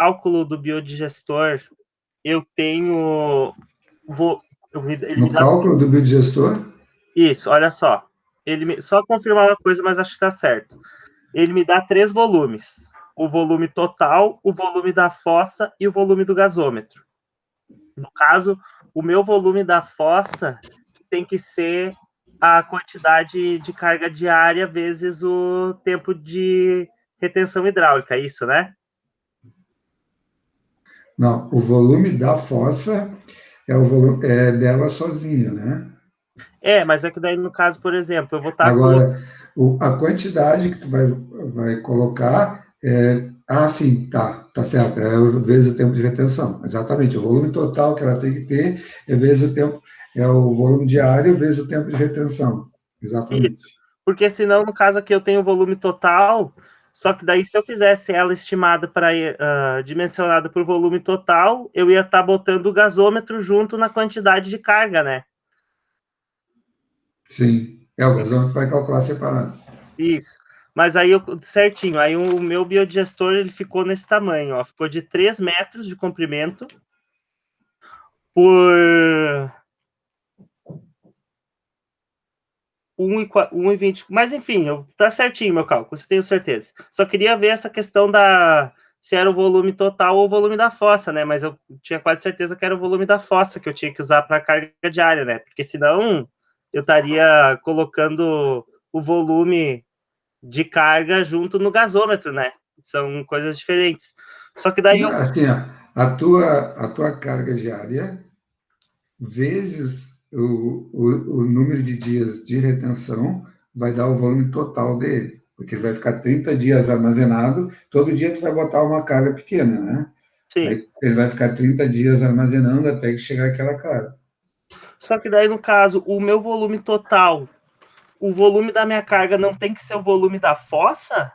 cálculo do biodigestor, eu tenho... ele me No dá... cálculo do biodigestor? Isso, olha só. Só confirmar uma coisa, mas acho que tá certo. Ele me dá 3 volumes. O volume total, o volume da fossa e o volume do gasômetro. No caso, o meu volume da fossa tem que ser a quantidade de carga diária vezes o tempo de retenção hidráulica, é isso, né? Não, o volume da fossa é o volume dela sozinha, né? Mas é que daí, no caso, por exemplo, eu vou estar colocando... Agora, a quantidade que tu vai colocar sim, tá certo, vezes o tempo de retenção, exatamente, o volume total que ela tem que ter vezes o tempo, o volume diário vezes o tempo de retenção, exatamente. Porque senão, no caso aqui, eu tenho o volume total, só que daí se eu fizesse ela estimada para dimensionada por volume total, eu ia estar botando o gasômetro junto na quantidade de carga, né? Sim, o gasômetro vai calcular separado. Isso. Mas aí, certinho, aí o meu biodigestor, ele ficou nesse tamanho, ó, ficou de 3 metros de comprimento por 1,20. Mas enfim, tá certinho meu cálculo, eu tenho certeza. Só queria ver essa questão se era o volume total ou o volume da fossa, né? Mas eu tinha quase certeza que era o volume da fossa que eu tinha que usar para carga diária, né? Porque senão eu estaria colocando o volume de carga junto no gasômetro, né? São coisas diferentes. Só que daí Assim, ó, a tua carga diária vezes o número de dias de retenção vai dar o volume total dele, porque vai ficar 30 dias armazenado, todo dia tu vai botar uma carga pequena, né? sim. Aí ele vai ficar 30 dias armazenando até que chegar aquela carga. Só que daí, no caso, o meu volume total, o volume da minha carga não tem que ser o volume da fossa?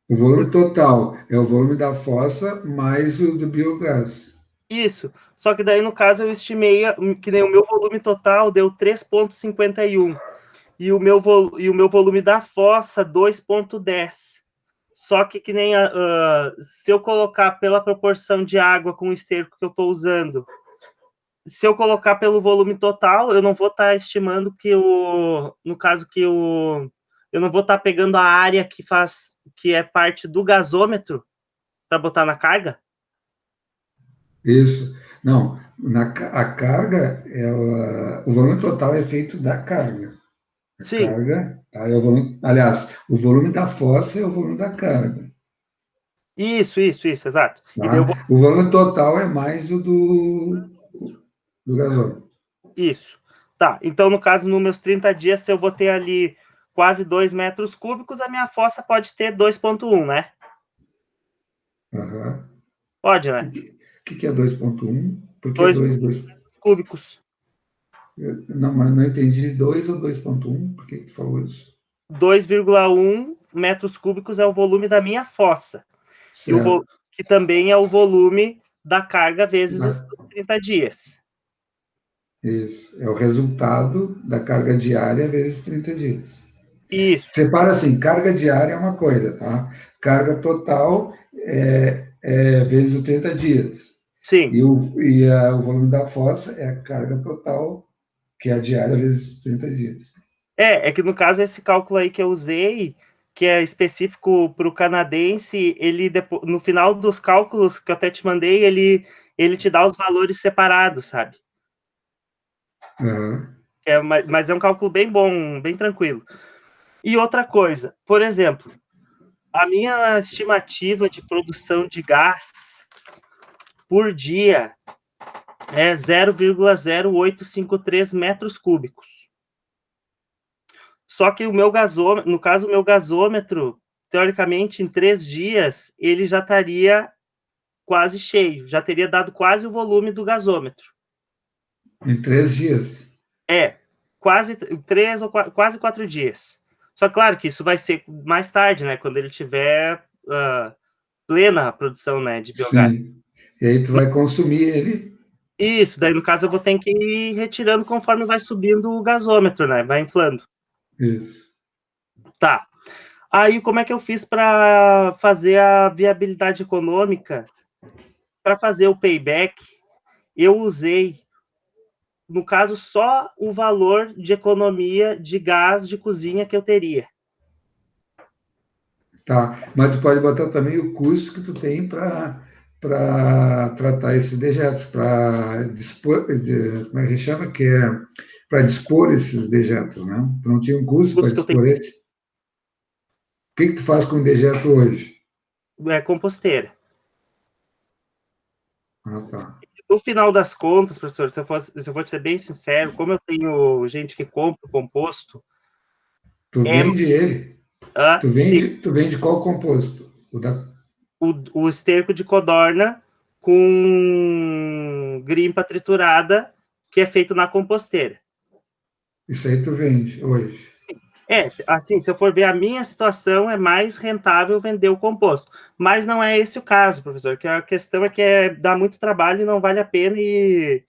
O volume total é o volume da fossa mais o do biogás. Isso. Só que daí, no caso, eu estimei que nem o meu volume total deu 3,51 e o meu volume da fossa 2,10. Só que nem se eu colocar pela proporção de água com o esterco que eu estou usando, se eu colocar pelo volume total, eu não vou estar estimando no caso que eu não vou estar pegando a área que é parte do gasômetro para botar na carga? Isso. Não, a carga, o volume total é feito da carga. A Sim, carga, tá? É o volume, aliás, o volume da fossa é o volume da carga, isso, exato. E daí eu vou... tá? O volume total é mais o do gasômetro. Isso. Tá, então no caso, nos meus 30 dias, se eu vou ter ali quase 2 metros cúbicos, a minha fossa pode ter 2,1, né? Aham. Pode, O né? que é 2,1? Por que 2 2? 2? cúbicos. Não, mas não entendi. 2 ou 2,1? Por que tu falou isso? 2,1 metros cúbicos é o volume da minha fossa. Certo. Que também é o volume da carga vezes os Da- 30 dias. Isso. É o resultado da carga diária vezes 30 dias. Isso, Separa assim, carga diária é uma coisa, tá? Carga total vezes os 30 dias. sim. O volume da fossa é a carga total, que é a diária vezes 30 dias. É que no caso esse cálculo aí que eu usei, que é específico para o canadense, ele no final dos cálculos que eu até te mandei, ele te dá os valores separados, sabe? Uhum. Mas é um cálculo bem bom, bem tranquilo. E outra coisa, por exemplo, a minha estimativa de produção de gás por dia é 0,0853 metros cúbicos. Só que o meu gasômetro, no caso, o meu gasômetro, teoricamente, em 3 dias, ele já estaria quase cheio, já teria dado quase o volume do gasômetro. Em 3 dias. É, quase 3 ou quase 4 dias. Só claro que isso vai ser mais tarde, né? Quando ele tiver plena a produção, né, de biogás. Sim. E aí tu vai consumir ele. Isso, daí no caso eu vou ter que ir retirando conforme vai subindo o gasômetro, né? Vai inflando. Isso. Tá. Aí como é que eu fiz para fazer a viabilidade econômica para fazer o payback, eu usei, no caso, só o valor de economia de gás de cozinha que eu teria. Tá, mas tu pode botar também o custo que tu tem para tratar esses dejetos, para dispor, como é que chama? Que é para dispor esses dejetos, né? Tu não tinha um O custo para custo que eu tenho dispor esse? O que que tu faz com o dejeto hoje? é composteira. Ah, tá. No final das contas, professor, se eu for ser bem sincero, como eu tenho gente que compra o composto, Tu é vende ele? sim, Tu vende qual composto? o esterco de codorna com grimpa triturada, que é feito na composteira. Isso aí tu vende hoje. Assim, se eu for ver a minha situação, é mais rentável vender o composto. Mas não é esse o caso, professor, que a questão é que dá muito trabalho e não vale a pena, e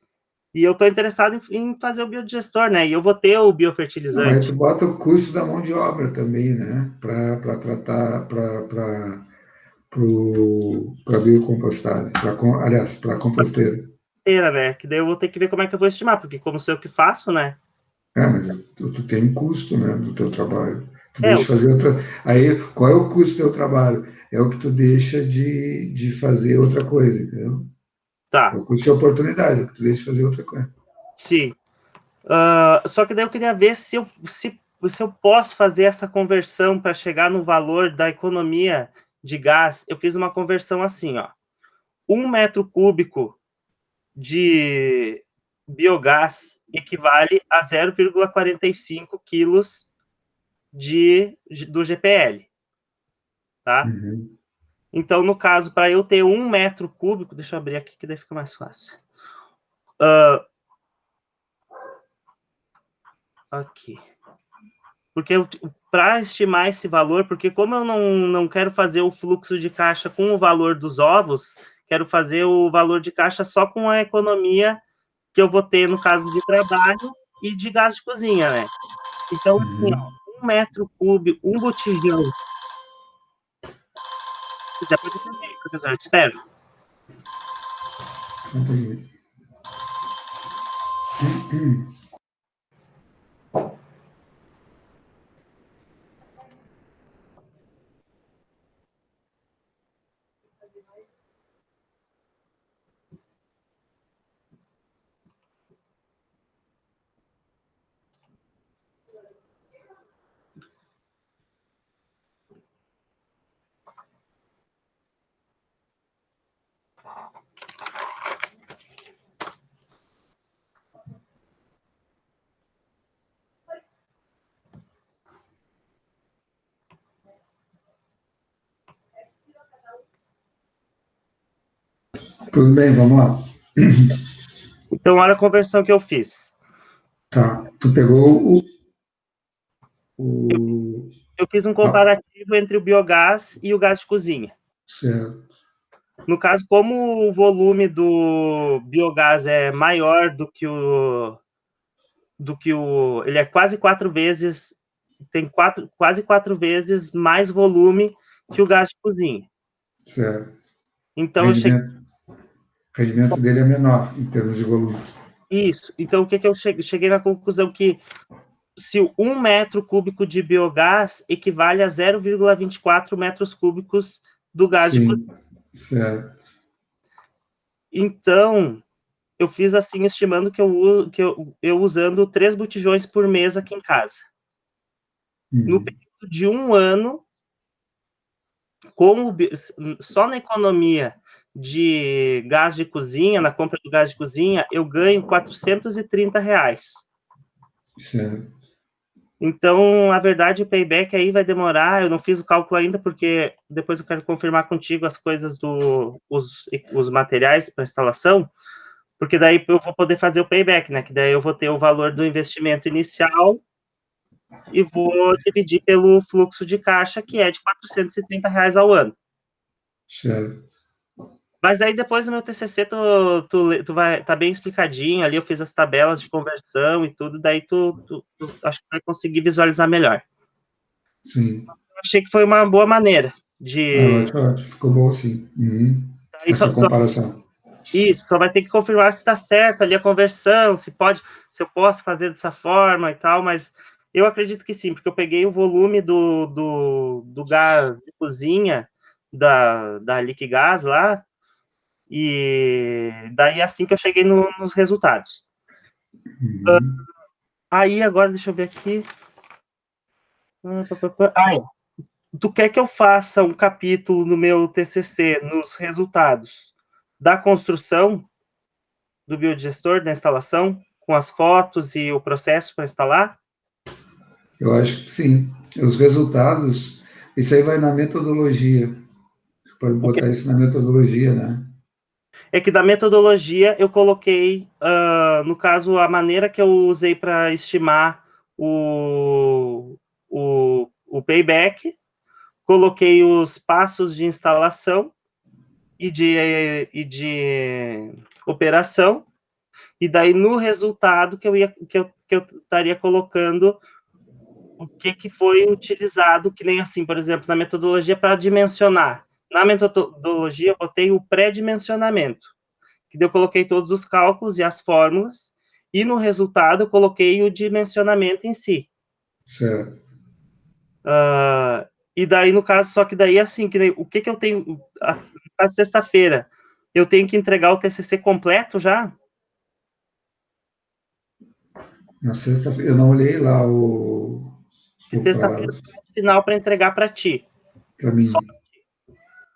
eu estou interessado em fazer o biodigestor, né? E eu vou ter o Não, aí tu biofertilizante. bota o custo da mão de obra também, né? Para tratar, para biocompostagem, aliás, para composteira. Inteira, né? Que daí eu vou ter que ver como é que eu vou estimar, porque como sou eu que faço, né? É, mas tu tem um custo, né, do teu trabalho. Tu É, deixa de fazer outra. Aí, qual é o custo do teu trabalho? É o que tu deixa de fazer outra coisa, entendeu? É tá, o custo de oportunidade, é o que tu deixa de fazer outra coisa. sim. Só que daí eu queria ver se eu posso fazer essa conversão para chegar no valor da economia de gás. Eu fiz uma conversão assim, ó. 1 metro cúbico de biogás equivale a 0,45 quilos do GPL, tá? Uhum. Então, no caso, para eu ter 1 metro cúbico, deixa eu abrir aqui que daí fica mais fácil. Aqui. Porque para estimar esse valor, porque como eu não quero fazer o fluxo de caixa com o valor dos ovos, quero fazer o valor de caixa só com a economia que eu vou ter no caso de trabalho e de gás de cozinha, né? Então, assim, ó, Uhum. 1 metro cúbico, um botijão. Se quiser, pode também, professor, eu te espero. Entendi. Tudo bem, vamos lá. Então, olha a conversão que eu fiz. Tá. Tu pegou Eu, o eu fiz um a, comparativo entre o biogás e o gás de cozinha. certo, No caso, como o volume do biogás é maior ele é quase 4 vezes, tem quase 4 vezes mais volume que o gás de cozinha. certo. Então, Rendimento, rendimento dele é menor em termos de volume. isso. Então, o que eu cheguei na conclusão que se 1 metro cúbico de biogás equivale a 0,24 metros cúbicos do gás de cozinha. Sim, certo. Então, eu fiz assim, estimando que eu usando 3 botijões por mês aqui em casa. No Uhum. período de 1 ano, com só na economia de gás de cozinha, na compra do gás de cozinha, eu ganho R$ 430. Certo. Então, a verdade, o payback aí vai demorar. Eu não fiz o cálculo ainda, porque depois eu quero confirmar contigo as coisas os materiais para instalação, porque daí eu vou poder fazer o payback, né? Que daí eu vou ter o valor do investimento inicial e vou dividir pelo fluxo de caixa, que é de R$ 430 ao ano. Certo. Mas aí depois no meu TCC tu vai tá bem explicadinho ali, eu fiz as tabelas de conversão e tudo, daí tu acho que vai conseguir visualizar melhor. Sim. Eu achei que foi uma boa maneira Ah, de ótimo, ótimo. Ficou bom, sim. Uhum. essa comparação. Isso, só vai ter que confirmar se está certo ali a conversão, se eu posso fazer dessa forma e tal, mas eu acredito que sim, porque eu peguei o volume do gás de cozinha da Liquigás lá, e daí assim que eu cheguei nos resultados. Uhum. Aí agora, deixa eu ver aqui. Tu quer que eu faça um capítulo no meu TCC nos resultados da construção do biodigestor, da instalação, com as fotos e o processo para instalar? Eu acho que sim. Os resultados, isso aí vai na metodologia. Você pode botar isso na metodologia, né? É que da metodologia eu coloquei, no caso, a maneira que eu usei para estimar o payback, coloquei os passos de instalação e de operação, e daí no resultado que eu estaria colocando o que foi utilizado, que nem assim, por exemplo, na metodologia para dimensionar. Na metodologia eu botei o pré-dimensionamento, que daí eu coloquei todos os cálculos e as fórmulas, e no resultado eu coloquei o dimensionamento em si. Certo. E daí, no caso, só que daí, assim, que daí, o que eu tenho, a sexta-feira, eu tenho que entregar o TCC completo já? Na sexta-feira, eu não olhei lá Que o sexta-feira prazo é o final para entregar para ti. para Só, mim.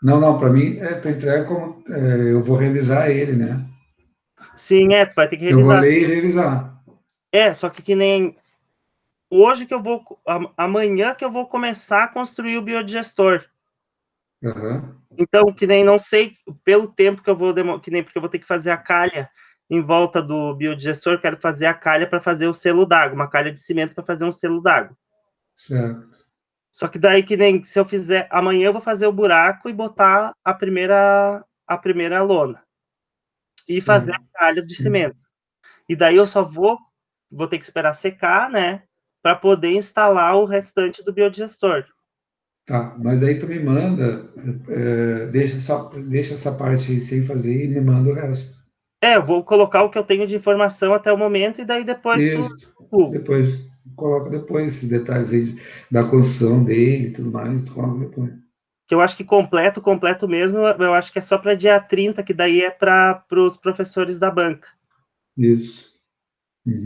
Não, para mim, para entregar como eu vou revisar ele, né? sim, tu vai ter que Eu vou revisar. ler e revisar. Só que nem hoje que eu vou, amanhã que eu vou começar a construir o biodigestor. Uhum. Então, que nem não sei, pelo tempo que eu vou que nem porque eu vou ter que fazer a calha em volta do biodigestor, quero fazer a calha para fazer o selo d'água, uma calha de cimento para fazer um selo d'água. Certo. Só que daí que nem se eu fizer, amanhã eu vou fazer o buraco e botar a primeira lona e fazer Certo. a calha de Sim. cimento. E daí eu só vou ter que esperar secar, né, para poder instalar o restante do biodigestor. Tá, mas aí tu me manda, deixa essa parte aí sem fazer e me manda o resto. Eu vou colocar o que eu tenho de informação até o momento e daí depois tu Isso. divulga. Depois, coloca depois esses detalhes aí da construção dele e tudo mais, tu coloca depois. Que eu acho que completo mesmo, eu acho que é só para dia 30, que daí é para os professores da banca. Isso.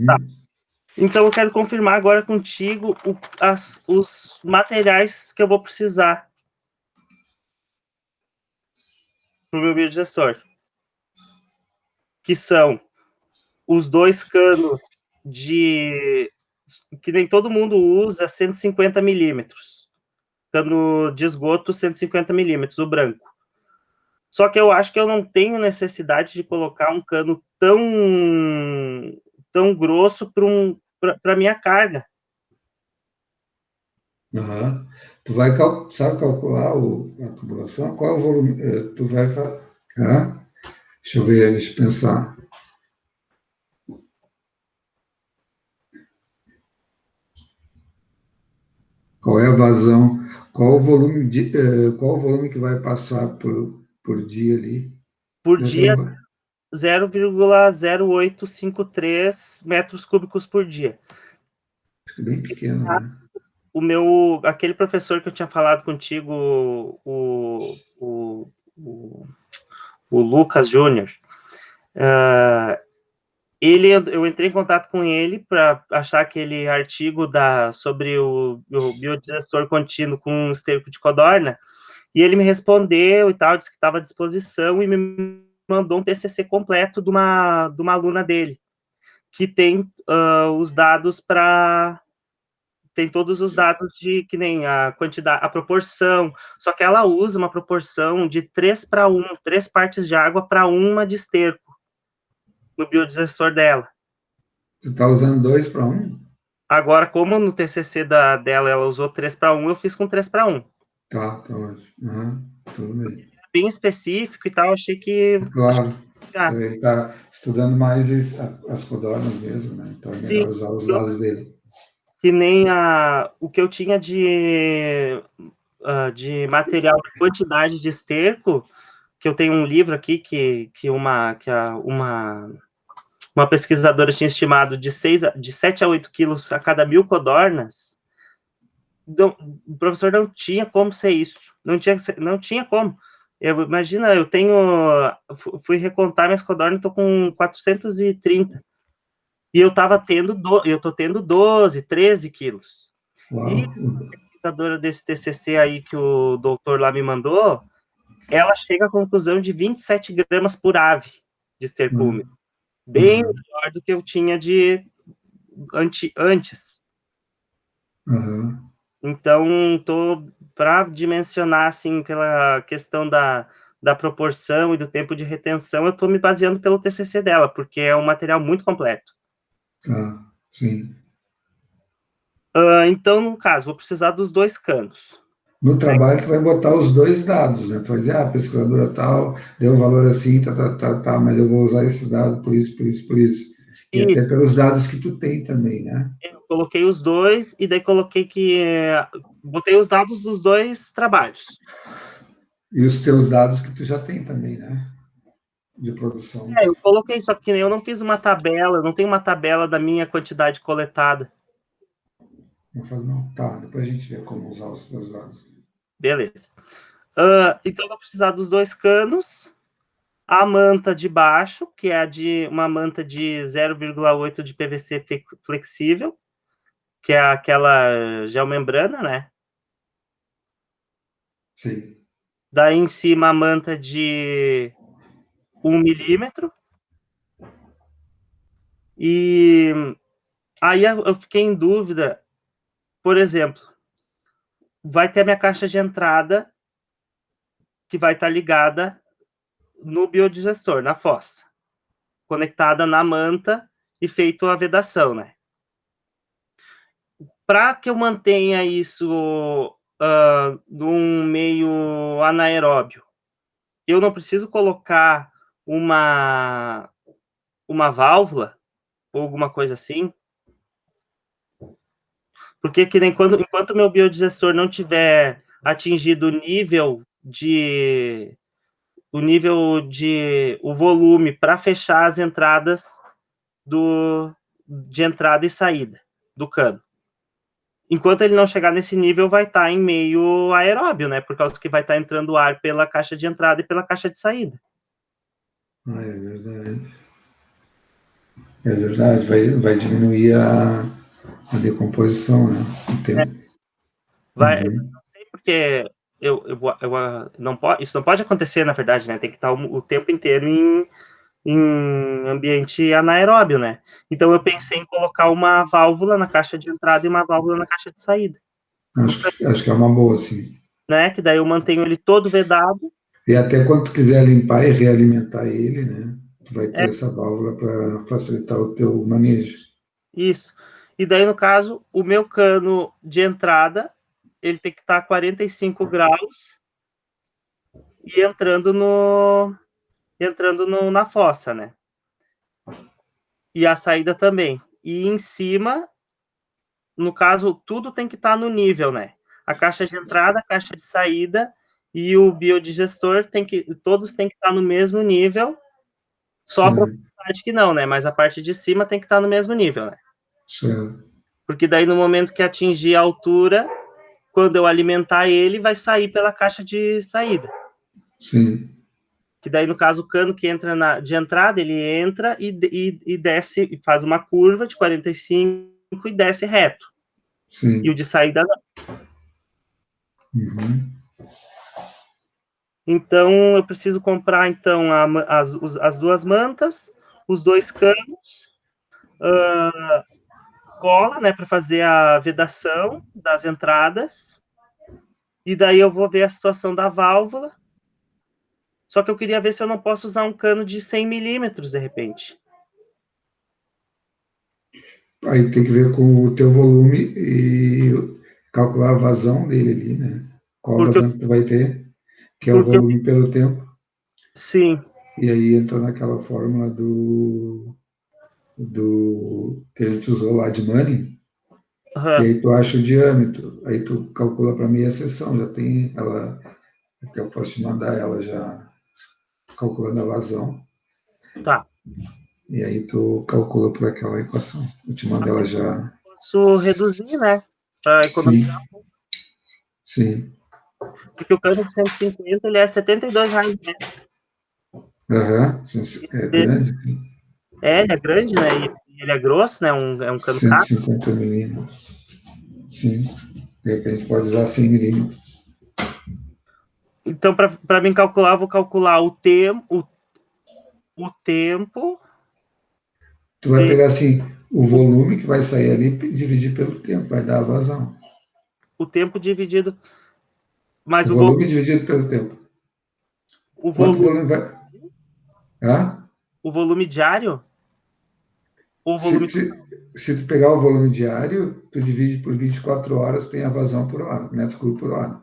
Tá. Uhum. Então eu quero confirmar agora contigo os materiais que eu vou precisar para o meu biodigestor, que são os 2 canos que nem todo mundo usa, 150 milímetros. Cano de esgoto, 150 milímetros, o branco. Só que eu acho que eu não tenho necessidade de colocar um cano tão grosso para minha carga. Uhum. Tu vai sabe calcular a tubulação? Qual é o volume? Tu vai deixa eu ver, deixa eu pensar. Qual é a vazão? Qual o volume que vai passar por dia ali? Por Deve ser dia, um, 0,0853 metros cúbicos por dia. acho que bem pequeno, né? Aquele professor que eu tinha falado contigo, o Lucas Júnior, eu entrei em contato com ele para achar aquele artigo sobre o biodigestor contínuo com esterco de codorna, e ele me respondeu e tal, disse que estava à disposição e me mandou um TCC completo de uma aluna dele, que tem os dados tem todos os dados de que nem a quantidade, a proporção, só que ela usa uma proporção de 3:1, 3 partes de água para uma de esterco no biodigestor dela. Tu está usando 2:1? Agora, como no TCC dela ela usou 3:1, eu fiz com 3:1. Tá ótimo. Uhum, tudo bem. Bem específico e tal, achei que... Claro, Ah, ele está estudando mais as codornas mesmo, né? Então é sim, melhor usar os dados dele. que nem o que eu tinha de material, de quantidade de esterco, que eu tenho um livro aqui que uma pesquisadora tinha estimado de 7 a 8 quilos a cada 1.000 codornas. Não, o professor não tinha como ser isso. Não tinha como. Imagina, eu tenho... Fui recontar minhas codornas, estou com 430. E eu tô tendo 12, 13 quilos. Uau. E a pesquisadora desse TCC aí que o doutor lá me mandou, ela chega à conclusão de 27 gramas por ave de esterco úmido. Bem melhor do que eu tinha de antes. Então, para dimensionar, assim, pela questão da proporção e do tempo de retenção, eu estou me baseando pelo TCC dela, porque é um material muito completo. Sim. Então, no caso, vou precisar dos 2 canos. No trabalho, tu vai botar os 2 dados, né? Tu vai dizer, a pesquisadora tal, deu um valor assim, mas eu vou usar esse dado por isso, por isso, por isso. E até pelos dados que tu tem também, né? Eu coloquei os 2, e daí coloquei botei os dados dos 2 trabalhos. E os teus dados que tu já tem também, né? De produção. Eu coloquei, só que eu não fiz uma tabela, eu não tenho uma tabela da minha quantidade coletada. Não faz não. Tá, depois a gente vê como usar os teus dados. Beleza. Então, eu vou precisar dos 2 canos, a manta de baixo, que é uma manta de 0,8 de PVC flexível, que é aquela geomembrana, né? Sim. Daí, em cima, a manta de 1 milímetro. E aí eu fiquei em dúvida, por exemplo, vai ter a minha caixa de entrada, que vai estar ligada no biodigestor, na fossa, conectada na manta e feito a vedação, né? Para que eu mantenha isso num meio anaeróbio, eu não preciso colocar uma válvula ou alguma coisa assim, porque que nem enquanto o meu biodigestor não tiver atingido o volume para fechar as entradas de entrada e saída do cano. Enquanto ele não chegar nesse nível, vai estar em meio aeróbio, né? Por causa que vai estar entrando ar pela caixa de entrada e pela caixa de saída. É verdade. É verdade, vai diminuir a decomposição, né? O tempo. Vai, não sei porque isso não pode acontecer, na verdade, né? Tem que estar o tempo inteiro em ambiente anaeróbio, né? Então eu pensei em colocar uma válvula na caixa de entrada e uma válvula na caixa de saída. Acho que é uma boa, sim. Né? Que daí eu mantenho ele todo vedado. E até quando tu quiser limpar e realimentar ele, né? Tu vai ter essa válvula para facilitar o teu manejo. Isso. E daí, no caso, o meu cano de entrada, ele tem que estar a 45 graus e entrando na fossa, né? E a saída também. E em cima, no caso, tudo tem que estar no nível, né? A caixa de entrada, a caixa de saída e o biodigestor todos têm que estar no mesmo nível. Só a profundidade que não, né? Mas a parte de cima tem que estar no mesmo nível, né? Certo. Porque daí no momento que atingir a altura, quando eu alimentar ele, vai sair pela caixa de saída. Sim. Que daí, no caso, o cano que entra de entrada, ele entra e desce, e faz uma curva de 45 e desce reto. Sim. E o de saída não. Uhum. Então, eu preciso comprar, então, as 2 mantas, os 2 canos, cola, né, para fazer a vedação das entradas, e daí eu vou ver a situação da válvula. Só que eu queria ver se eu não posso usar um cano de 100 milímetros, de repente. Aí tem que ver com o teu volume e calcular a vazão dele ali, né? Qual Porque, vazão que tu vai ter, que é o porque volume pelo tempo. sim. E aí entra naquela fórmula que a gente usou lá de Manning, e aí tu acha o diâmetro, aí tu calcula para meia seção, já tem ela, até eu posso te mandar ela já calculando a vazão. Tá. E aí tu calcula por aquela equação. Eu te mando ela já. Posso reduzir, né? Para economizar. Sim, sim. Porque o cano de 150, ele é R$ 72, né? Aham, é grande, sim. Ele é grande, né? E ele é grosso, né? É um cano caro. 150 milímetros. Sim. De repente pode usar 100 milímetros. Então, para mim calcular, eu vou calcular o tempo. O tempo. Tu vai pegar assim, o volume que vai sair ali e dividir pelo tempo, vai dar a vazão. O tempo dividido. Mas O o volume volume. dividido pelo tempo. O Quanto volume. volume vai. Ah? O volume diário? Ou o Se, volume se, total? se tu pegar o volume diário, tu divide por 24 horas, tem a vazão por hora, metro cúbico por hora.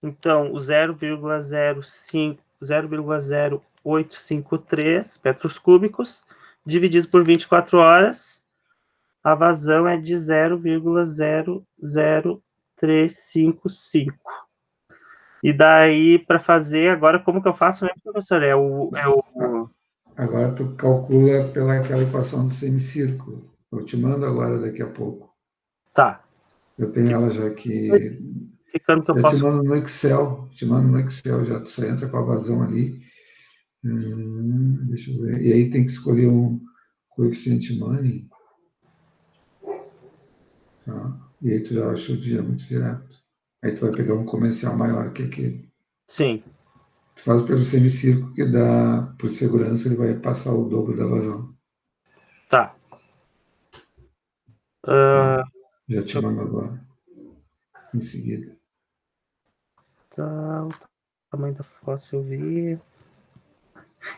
Então, o 0,0853 metros cúbicos dividido por 24 horas, a vazão é de 0,00355. E daí, para fazer, agora, como que eu faço mesmo, professor? Agora tu calcula pela aquela equação do semicírculo. Eu te mando agora daqui a pouco. Tá. Eu tenho ela já aqui. Ficando que eu Já te posso. mando no Excel. Te mando no Excel, já tu só entra com a vazão ali. Deixa eu ver. E aí tem que escolher um coeficiente money. Tá? E aí tu já acha o dia muito direto. Aí tu vai pegar um comercial maior que aquele. Sim. Tu faz pelo semicírculo que dá, por segurança, ele vai passar o dobro da vazão. Tá. Tá? Uh, Já te deixa eu... mando agora, em seguida. Tá, o tamanho da fossa eu vi.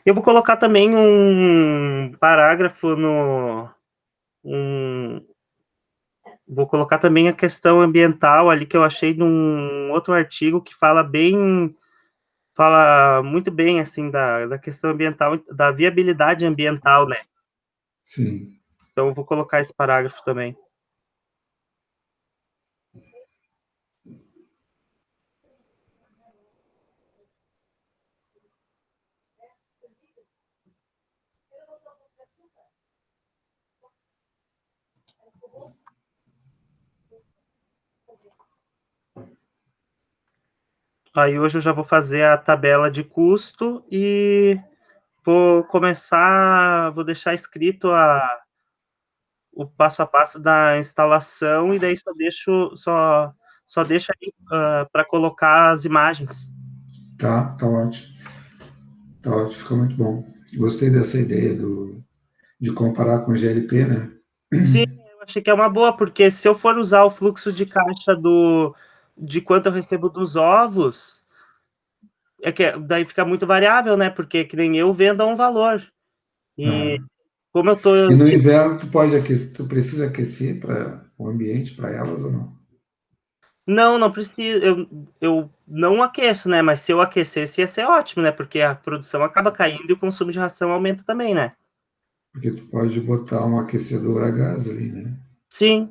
Eu vou colocar também um parágrafo no. Um, vou colocar também a questão ambiental ali que eu achei de um outro artigo que fala muito bem assim da questão ambiental, da viabilidade ambiental, né? Sim. Então eu vou colocar esse parágrafo também. Aí hoje eu já vou fazer a tabela de custo e vou deixar escrito o passo a passo da instalação e daí só deixa aí para colocar as imagens. Tá ótimo. Tá ótimo, ficou muito bom. Gostei dessa ideia de comparar com o GLP, né? Sim, eu achei que é uma boa, porque se eu for usar o fluxo de caixa de quanto eu recebo dos ovos, é que daí fica muito variável, né? Porque que nem eu vendo a um valor. E Ah. como eu tô. E no inverno tu pode aquecer, tu precisa aquecer para o ambiente, para elas ou não? Não, não preciso. Eu não aqueço, né? Mas se eu aquecesse, ia ser ótimo, né? Porque a produção acaba caindo e o consumo de ração aumenta também, né? Porque tu pode botar um aquecedor a gás ali, né? Sim.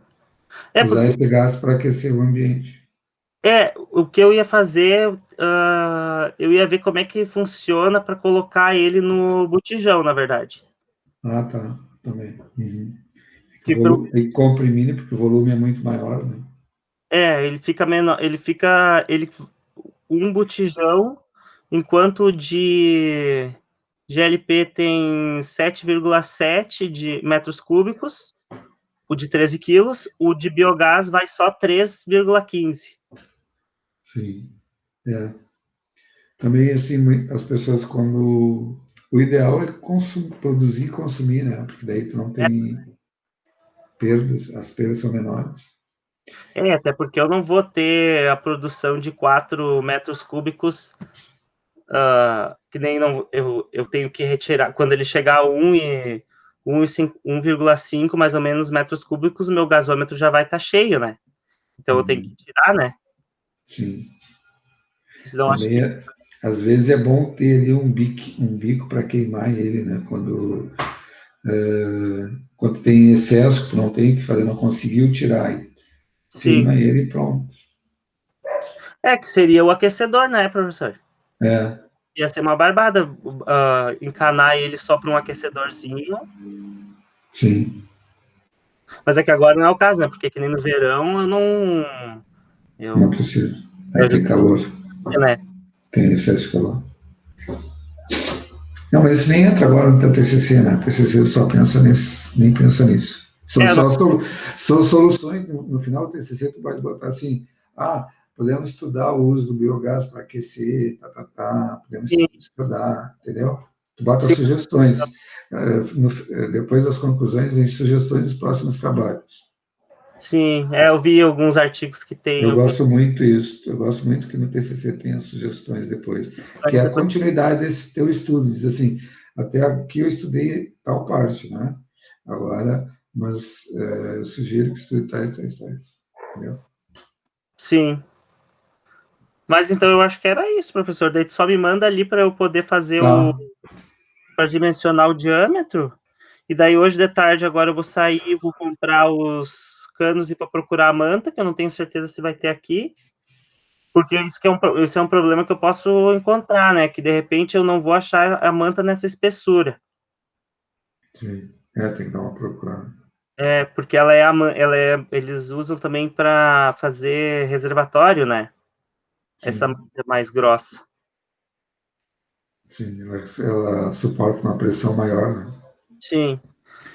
É Usar porque esse gás para aquecer o ambiente. o que eu ia fazer, eu ia ver como é que funciona para colocar ele no botijão, na verdade. Ah, tá. Também. Uhum. Que pelo, Tem que comprimir, porque o volume é muito maior, né? ele fica menor, ele um botijão, enquanto o de GLP tem 7,7 de metros cúbicos, o de 13 quilos, o de biogás vai só 3,15. Sim. É. Também, assim, as pessoas, quando. O ideal é produzir e consumir, né? Porque daí tu não tem perdas, as perdas são menores. Até porque eu não vou ter a produção de 4 metros cúbicos, que nem não, eu tenho que retirar. Quando ele chegar a 1,5 mais ou menos metros cúbicos, o meu gasômetro já vai estar cheio, né? Então eu tenho que Uhum. tirar, né? Sim. Porque senão acho Também, que. às vezes, é bom ter ali um bico para queimar ele, né? Quando tem excesso que tu não tem que fazer, não conseguiu tirar, aí Sim. queima ele e pronto. Que seria o aquecedor, né, professor? É. Ia ser uma barbada encanar ele só para um aquecedorzinho. Sim. Mas é que agora não é o caso, né? Porque que nem no verão eu não. Não precisa. Aí Eu tem justamente, calor. né? Tem excesso de calor. Não, mas isso nem entra agora no teu TCC, né? O TCC só pensa nisso, nem pensa nisso. São Eu não, só são soluções. No final do TCC, tu pode botar assim: ah, podemos estudar o uso do biogás para aquecer, podemos sim, estudar, entendeu? Tu bota sim, sugestões. Depois das conclusões, vem sugestões dos próximos trabalhos. sim. Eu vi alguns artigos que tem Eu algumas gosto muito isso. Eu gosto muito que no TCC tenha sugestões depois, que coisas é a depois. continuidade desse teu estudo. Diz assim, até aqui eu estudei tal parte, né? Agora, mas eu sugiro que estude tais. Entendeu? Sim. Mas então eu acho que era isso, professor. Daí tu só me manda ali para eu poder fazer Tá. para dimensionar o diâmetro. E daí hoje de tarde agora eu vou sair, vou comprar os canos e vou procurar a manta, que eu não tenho certeza se vai ter aqui. Porque isso é um problema que eu posso encontrar, né? Que de repente eu não vou achar a manta nessa espessura. Sim. Tem que dar uma procurada. É, porque eles usam também para fazer reservatório, né? Essa manta Sim. é mais grossa. Sim, ela suporta uma pressão maior, né? Sim.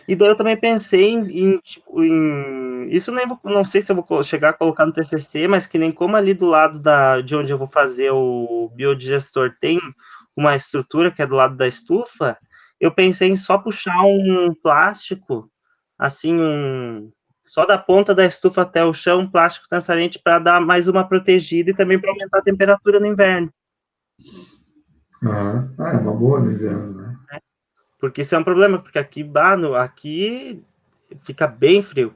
E daí eu também pensei tipo, isso nem não sei se eu vou chegar a colocar no TCC, mas que nem como ali do lado de onde eu vou fazer o biodigestor tem uma estrutura que é do lado da estufa, eu pensei em só puxar um plástico, assim, só da ponta da estufa até o chão, um plástico transparente para dar mais uma protegida e também para aumentar a temperatura no inverno. É uma boa no inverno, né? Porque isso é um problema, porque aqui fica bem frio.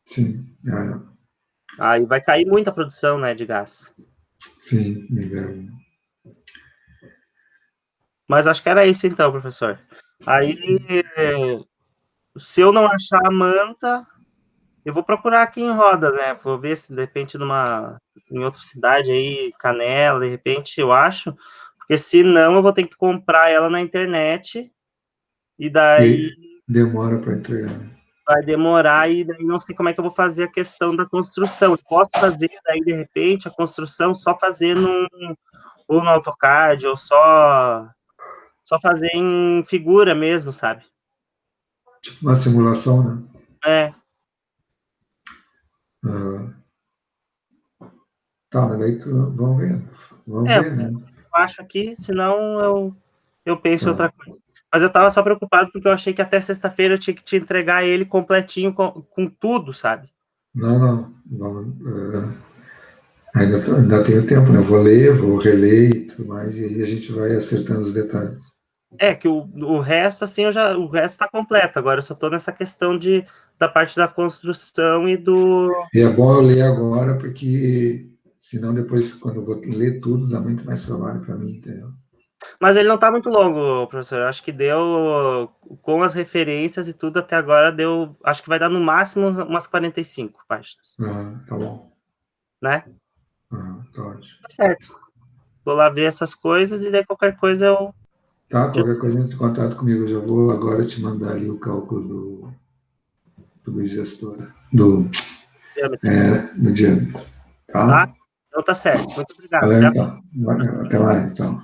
Sim, Aí vai cair muita produção, né, de gás. sim, no inverno. Mas acho que era isso então, professor. Aí, se eu não achar a manta, eu vou procurar aqui em Roda, né? Vou ver se de repente em outra cidade aí, Canela, de repente eu acho. Porque se não, eu vou ter que comprar ela na internet e E daí aí demora para entregar, né? vai demorar e daí não sei como é que eu vou fazer a questão da construção. Eu posso fazer daí de repente a construção só fazer ou no AutoCAD ou só fazer em figura mesmo, sabe? Tipo uma simulação, né? É, Ah, tá, mas daí vamos ver. Vamos eu ver, né? acho aqui, senão eu penso em Tá. outra coisa. Mas eu tava só preocupado porque eu achei que até sexta-feira eu tinha que te entregar ele completinho com tudo, sabe? Não. Vamos, ainda tenho tempo, né? Eu vou ler, vou reler e tudo mais, e aí a gente vai acertando os detalhes. É que o resto, assim, o resto tá completo. Agora eu só tô nessa questão da parte da construção e do. E é bom eu ler agora, porque senão depois, quando eu vou ler tudo, dá muito mais trabalho para mim, entendeu? Mas ele não tá muito longo, professor. Eu acho que deu, com as referências e tudo até agora, deu. Acho que vai dar no máximo umas 45 páginas, Tá bom. né? Tá ótimo. Tá certo. Vou lá ver essas coisas e daí qualquer coisa eu. Tá, qualquer coisa entre em contato comigo. Eu já vou agora te mandar ali o cálculo do gestor, do diâmetro. Tá? Tá? Então tá certo. Muito obrigado. Valeu Até a então. Até mais, então.